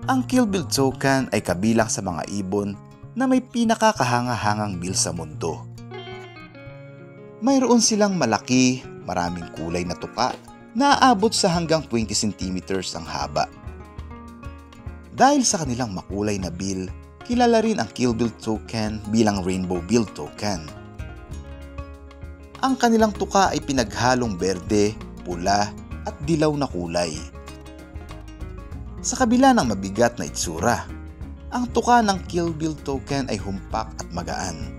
Ang Kill Bill Toucan ay kabilang sa mga ibon na may pinakakahanga-hangang bill sa mundo. Mayroon silang malaki, maraming kulay na tuka na aabot sa hanggang 20 cm ang haba. Dahil sa kanilang makulay na bill, kilala rin ang Kill Bill Toucan bilang Rainbow Bill Toucan. Ang kanilang tuka ay pinaghalong berde, pula at dilaw na kulay. Sa kabila ng mabigat na itsura, ang tuka ng Kill Bill Toucan ay humpak at magaan.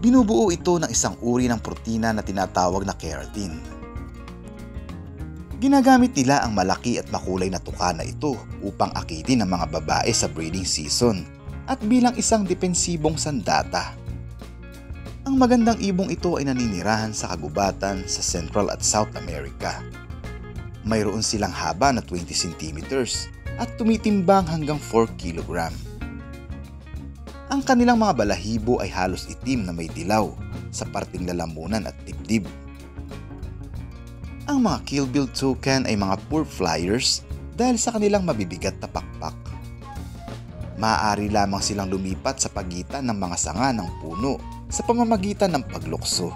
Binubuo ito ng isang uri ng protina na tinatawag na keratin. Ginagamit nila ang malaki at makulay na tuka na ito upang akitin ang mga babae sa breeding season at bilang isang depensibong sandata. Ang magandang ibong ito ay naninirahan sa kagubatan sa Central at South America. Mayroon silang haba na 20 cm at tumitimbang hanggang 4 kg. Ang kanilang mga balahibo ay halos itim na may dilaw sa parting lalamunan at dibdib. Ang mga Kill Bill Toucan ay mga poor flyers dahil sa kanilang mabibigat na pakpak. Maaari lamang silang lumipat sa pagitan ng mga sanga ng puno sa pamamagitan ng paglukso.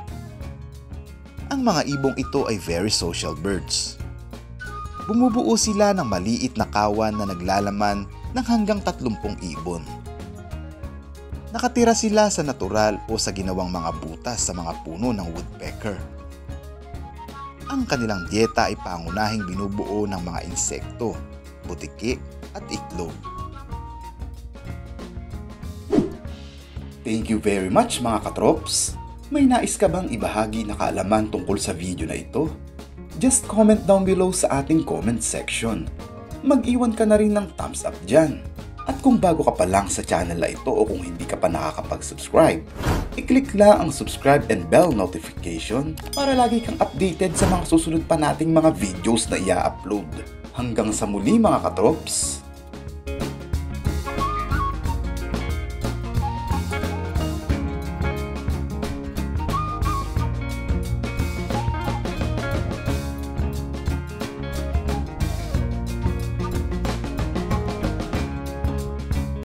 Ang mga ibong ito ay very social birds. Bumubuo sila ng maliit na kawan na naglalaman ng hanggang 30 ibon. Nakatira sila sa natural o sa ginawang mga butas sa mga puno ng woodpecker. Ang kanilang dieta ay pangunahing binubuo ng mga insekto, butiki at itlog. Thank you very much mga katrops! May nais ka bang ibahagi na kaalaman tungkol sa video na ito? Just comment down below sa ating comment section. Mag-iwan ka na rin ng thumbs up dyan. At kung bago ka pa lang sa channel na ito o kung hindi ka pa nakakapag-subscribe, i-click lang ang subscribe and bell notification para lagi kang updated sa mga susunod pa nating mga videos na i-upload. Hanggang sa muli mga katrops!